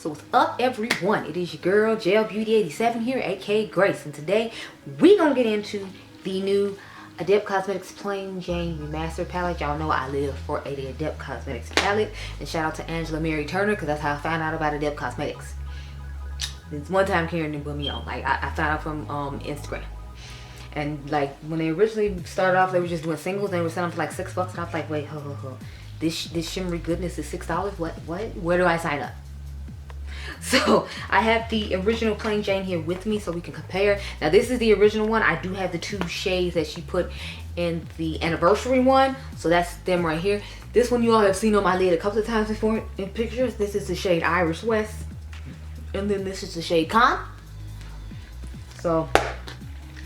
So what's up, everyone? It is your girl Gel Beauty 87 here, aka Grace, and today we gonna get into the new Adept Cosmetics Plain Jane Remastered palette. Y'all know I live for the Adept Cosmetics palette, and shout out to Angela Mary Turner because that's how I found out about Adept Cosmetics. This one time Karen didn't put me on. Like I found out from Instagram, and like when they originally started off, they were just doing singles and they were selling for like $6, and I was like, wait, this shimmery goodness is $6. What? Where do I sign up? So I have the original Plain Jane here with me so we can compare. Now this is the original one. I do have the 2 shades that she put in the anniversary one, so that's them right here. This one you all have seen on my lid a couple of times before in pictures. This is the shade Irish West, and then this is the shade Con. So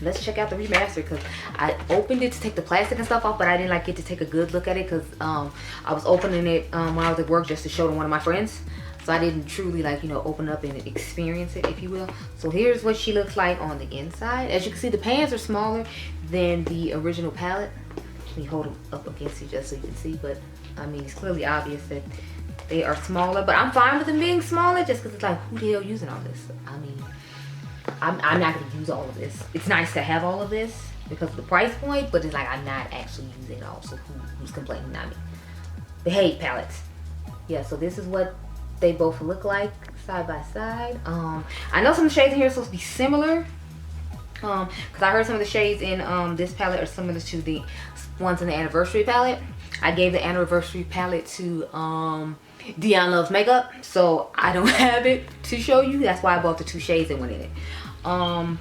let's check out the remaster, because I opened it to take the plastic and stuff off, but I didn't like get to take a good look at it because I was opening it when I was at work just to show to one of my friends. So I didn't truly, like, you know, open up and experience it, if you will. So here's what she looks like on the inside. As you can see, the pans are smaller than the original palette. Let me hold them up against you just so you can see. But, I mean, it's clearly obvious that they are smaller. But I'm fine with them being smaller just because it's like, who the hell using all this? I mean, I'm not going to use all of this. It's nice to have all of this because of the price point. But it's like, I'm not actually using it all. So who's complaining? Not me. The hate palettes. Yeah, so this is what they both look like side by side. I know some of the shades in here are supposed to be similar, because I heard some of the shades in this palette are similar to the ones in the anniversary palette. I gave the anniversary palette to Dionluvsmakeup, so I don't have it to show you. That's why I bought the 2 shades that went in it.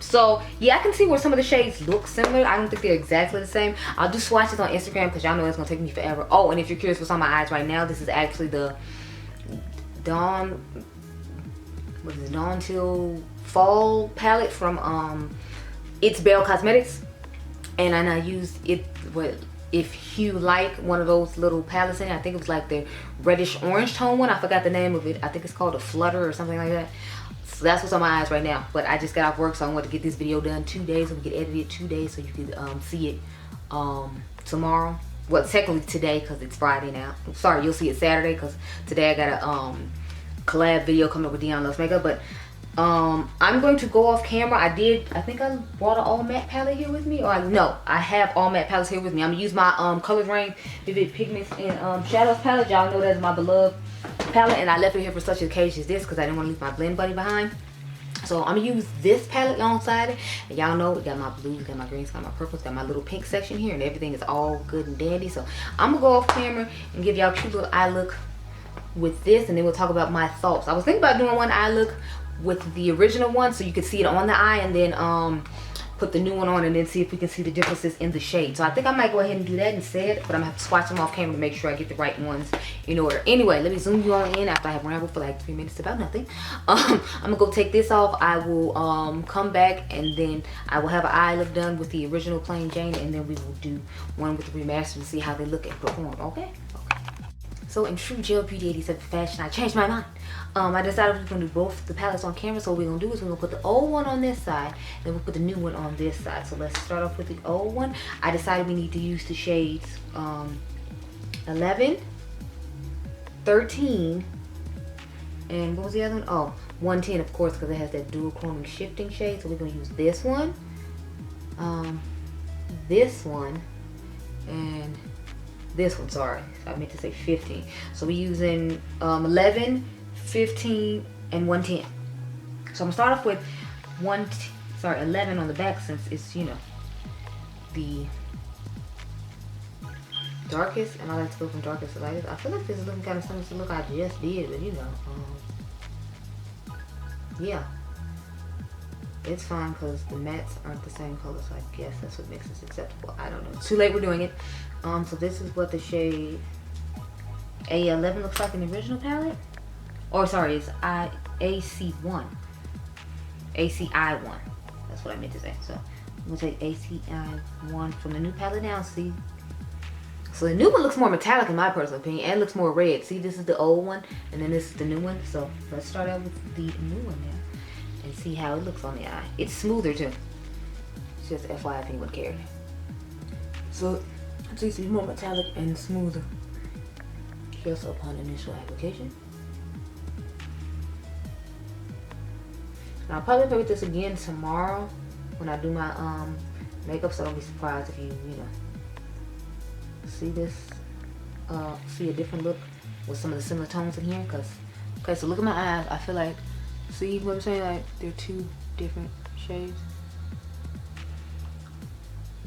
So yeah, I can see where some of the shades look similar. I don't think they're exactly the same. I'll do swatches on Instagram because y'all know it's gonna take me forever. Oh, and if you're curious what's on my eyes right now, this is actually the Dawn Till Fall palette from It's Belle Cosmetics, and I used it. If you like one of those little palettes in it, I think it was like the reddish orange tone one. I forgot the name of it. I think it's called a Flutter or something like that. So that's what's on my eyes right now. But I just got off work, so I want to get this video done 2 days, so we can edit it 2 days, so you can see it tomorrow. Well, technically today because it's Friday now. Sorry, you'll see it Saturday because today I got a collab video coming up with Dionluvsmakeup. But I'm going to go off camera. I think I brought an all matte palette here with me. Or no, I have all matte palettes here with me. I'm gonna use my Colors Rain Vivid Pigments and Shadows palette. Y'all know that's my beloved palette, and I left it here for such an occasion as this because I didn't want to leave my blend buddy behind. So I'm gonna use this palette alongside it, and y'all know we got my blues, got my greens, got my purples, got my little pink section here, and everything is all good and dandy. So I'm gonna go off camera and give y'all a cute little eye look with this, and then we'll talk about my thoughts. I was thinking about doing one eye look with the original one so you could see it on the eye, and then put the new one on and then see if we can see the differences in the shade. So I think I might go ahead and do that instead, but I'm gonna have to swatch them off camera to make sure I get the right ones in order. Anyway, let me zoom you on in after I have rambled for like 3 minutes about nothing. I'm gonna go take this off. I will come back, and then I will have an eye look done with the original Plain Jane, and then we will do one with the remaster to see how they look and perform. Okay? So in true Gel Beauty 87 fashion, I changed my mind. I decided we were going to do both the palettes on camera. So what we're going to do is we're going to put the old one on this side, and we'll put the new one on this side. So let's start off with the old one. I decided we need to use the shades 11, 13, and what was the other one? Oh, 110, of course, because it has that dual chroming shifting shade. So we're going to use this one, and this one. Sorry, I meant to say 15. So we're using 11, 15, and 110. So I'm gonna start off with 11 on the back, since it's, you know, the darkest, and I like to go from darkest to lightest. I feel like this is looking kind of similar to the look I just did, but you know, yeah, it's fine because the mattes aren't the same color, so I guess that's what makes this acceptable. I don't know. It's too late, we're doing it. So this is what the shade A11 looks like in the original palette. Or sorry, it's AC1. ACI1. That's what I meant to say. So I'm gonna take ACI1 from the new palette now. See? So the new one looks more metallic in my personal opinion, and looks more red. See, this is the old one, and then this is the new one. So let's start out with the new one now and see how it looks on the eye. It's smoother too. It's just FYI if anyone cared. So it's more metallic and smoother just upon initial application. And I'll probably play with this again tomorrow when I do my makeup, so don't be surprised if you know, see this, see a different look with some of the similar tones in here. Cause, okay, so look at my eyes. I feel like, see what I'm saying? Like they're two different shades.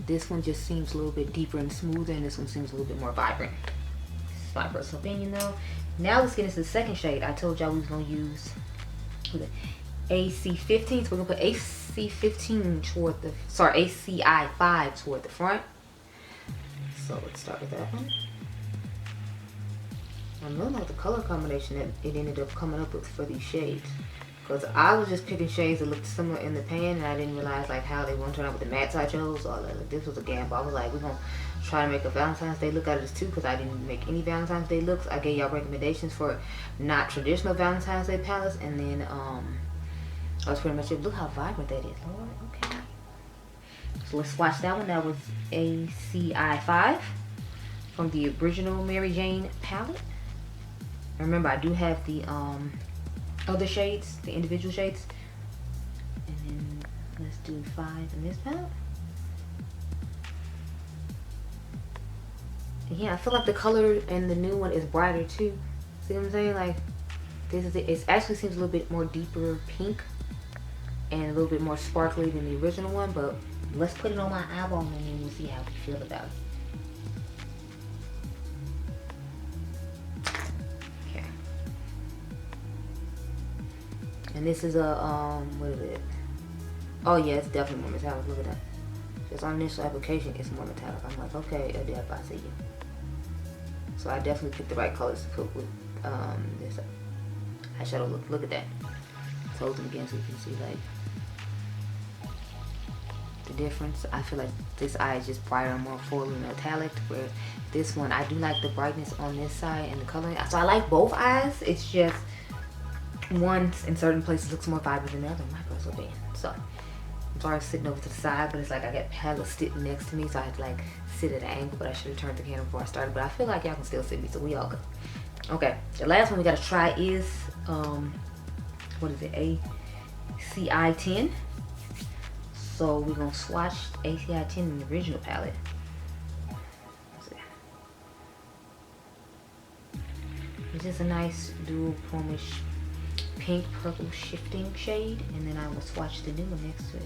This one just seems a little bit deeper and smoother, and this one seems a little bit more vibrant. This is my personal opinion though. Now let's get into the second shade. I told y'all we was gonna use the AC15, so we're gonna put AC15 toward the, sorry, ACI5 toward the front. So let's start with that one. I don't know the color combination that it ended up coming up with for these shades, because I was just picking shades that looked similar in the pan, and I didn't realize like how they won't turn out with the mattes I chose. So like, this was a gamble. I was like, we're gonna try to make a Valentine's Day look out of this too, because I didn't make any Valentine's Day looks. I gave y'all recommendations for not traditional Valentine's Day palettes, and then I was pretty much it. Look how vibrant that is, Lord. Okay. So let's swatch that one. That was ACI5 from the original Mary Jane palette. And remember, I do have the other shades, the individual shades. And then let's do 5 in this palette. And yeah, I feel like the color in the new one is brighter too. See what I'm saying? Like this is it. It actually seems a little bit more deeper pink and a little bit more sparkly than the original one. But let's put it on my eyeball and then we'll see how we feel about it. And this is a, what is it? Oh yeah, it's definitely more metallic. Look at that. Just on initial application, it's more metallic. I'm like, okay, Adept, I see you. So I definitely picked the right colors to put with this eyeshadow look. Look at that. Close them again so you can see like the difference. I feel like this eye is just brighter and more full and metallic, where this one, I do like the brightness on this side and the coloring. So I like both eyes. It's just one in certain places looks more vibrant than the other, my personal opinion. So I'm sorry I'm sitting over to the side, but it's like I got palettes sitting next to me, so I had to like sit at an angle, but I should have turned the camera before I started. But I feel like y'all can still see me, so we all good. Okay, the last one we gotta try is what is it, ACI10. So we're gonna swatch ACI10 in the original palette. It's just a nice dual chromish pink purple shifting shade, and then I will swatch the new one next to it.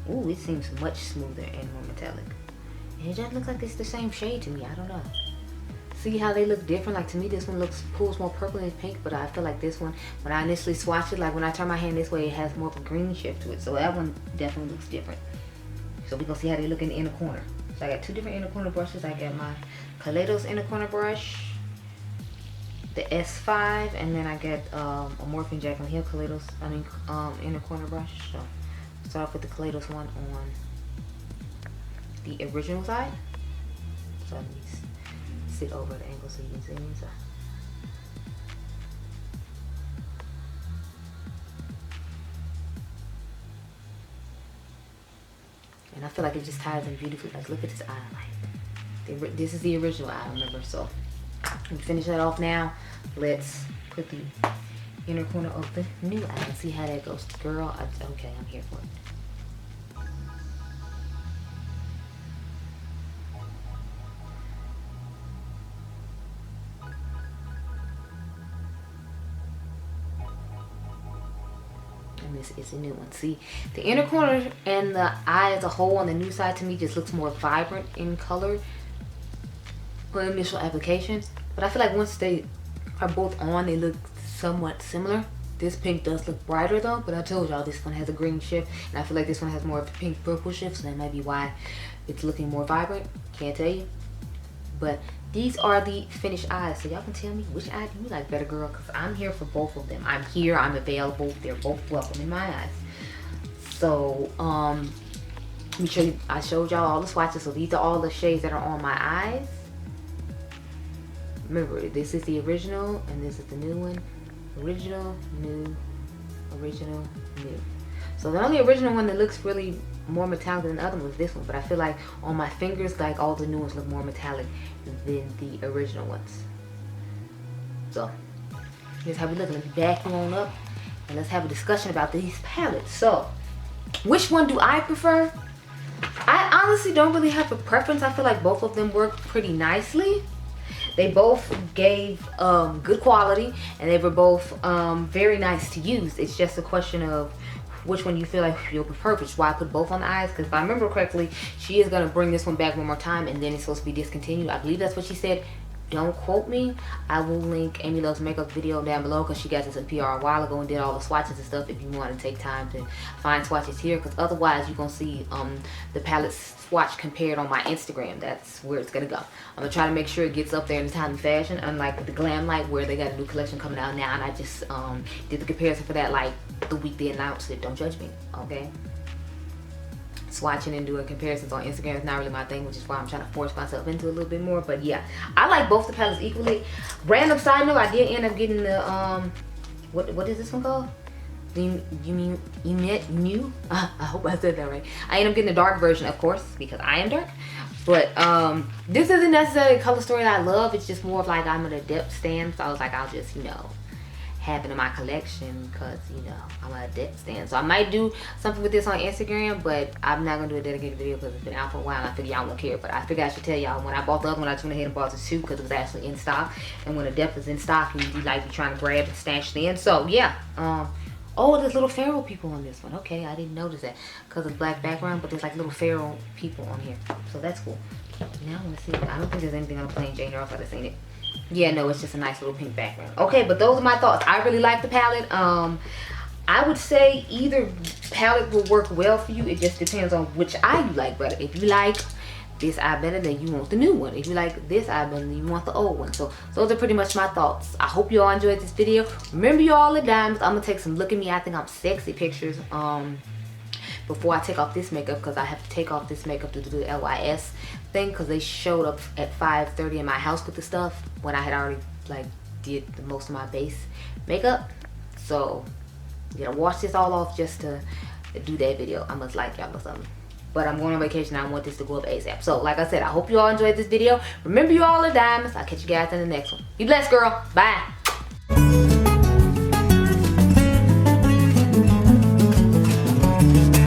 Ooh, it seems much smoother and more metallic. And it doesn't look like it's the same shade to me. I don't know. See how they look different? Like to me, this one pulls more purple and pink, but I feel like this one, when I initially swatched it, like when I turn my hand this way, it has more of a green shift to it. So that one definitely looks different. So we're gonna see how they look in the inner corner. So I got two different inner corner brushes. I got my Kaleidos inner corner brush, the S5, and then I get a Morphe Jaclyn Hill Kaleidos, inner corner brush. So start off with the Kaleidos one on the original side. So let me sit over the angle so you can see me. So. And I feel like it just ties in beautifully. Like look at this eye. Like this is the original eye, remember? So we finish that off now. Let's put the inner corner of the new eye and see how that goes. Girl, okay, I'm here for it. And this is a new one. See, the inner corner and the eye as a whole on the new side to me just looks more vibrant in color for initial application. But I feel like once they are both on, they look somewhat similar. This pink does look brighter though, but I told y'all this one has a green shift, and I feel like this one has more of a pink purple shift, so that might be why it's looking more vibrant. Can't tell you. But these are the finished eyes, so y'all can tell me which eye do you like better, girl, because I'm here for both of them. I'm here, I'm available, they're both welcome in my eyes. So let me show you, I showed y'all all the swatches, so these are all the shades that are on my eyes. Remember, this is the original and this is the new one. Original, new, original, new. So the only original one that looks really more metallic than the other one was this one, but I feel like on my fingers, like all the new ones look more metallic than the original ones. So here's how we look. Let me back you on up and let's have a discussion about these palettes. So, which one do I prefer? I honestly don't really have a preference. I feel like both of them work pretty nicely. They both gave good quality, and they were both very nice to use. It's just a question of which one you feel like you'll prefer, which is why I put both on the eyes, because if I remember correctly, she is going to bring this one back one more time, and then it's supposed to be discontinued. I believe that's what she said. Don't quote me. I will link Amy Loves Makeup video down below, because she got this in PR a while ago and did all the swatches and stuff, if you want to take time to find swatches here, because otherwise you're going to see the palette swatch compared on my Instagram. That's where it's going to go. I'm going to try to make sure it gets up there in the timely fashion, unlike with the Glam Light, where they got a new collection coming out now, and I just did the comparison for that like the week they announced it. Don't judge me, okay? Swatching and doing comparisons on Instagram is not really my thing, which is why I'm trying to force myself into a little bit more. But yeah, I like both the palettes equally. Random side note, I did end up getting the what is this one called? You mean new? I hope I said that right. I ended up getting the dark version, of course, because I am dark. But this isn't necessarily a color story that I love. It's just more of like I'm an Adept stan, so I was like, I'll just, you know, have it in my collection because, you know, I'm an Adept stan. So I might do something with this on Instagram, but I'm not gonna do a dedicated video because it's been out for a while and I figure y'all won't care. But I figured I should tell y'all, when I bought the other one, I just went ahead and bought the two because it was actually in stock. And when Adept is in stock, you like be trying to grab and snatch it in. So yeah, oh, there's little feral people on this one. Okay, I didn't notice that because of the black background, but there's like little feral people on here, so that's cool. Now I want to see. I don't think there's anything on the plain Jane, or else I'd have seen it. Yeah, no, it's just a nice little pink background. Okay, but those are my thoughts. I really like the palette. I would say either palette will work well for you. It just depends on which eye you like better. If you like this eye better, then you want the new one. If you like this eye better, then you want the old one. So those are pretty much my thoughts. I hope you all enjoyed this video. Remember, you all are diamonds. I'm gonna take some look at me, I think I'm sexy pictures before I take off this makeup, because I have to take off this makeup to do the LYS thing, because they showed up at 5:30 in my house with the stuff when I had already like did the most of my base makeup. So you know, wash this all off just to do that video. I must like y'all or something. But I'm going on vacation. I want this to go up ASAP. So like I said, I hope you all enjoyed this video. Remember, you all are diamonds. I'll catch you guys in the next one. Be blessed, girl. Bye.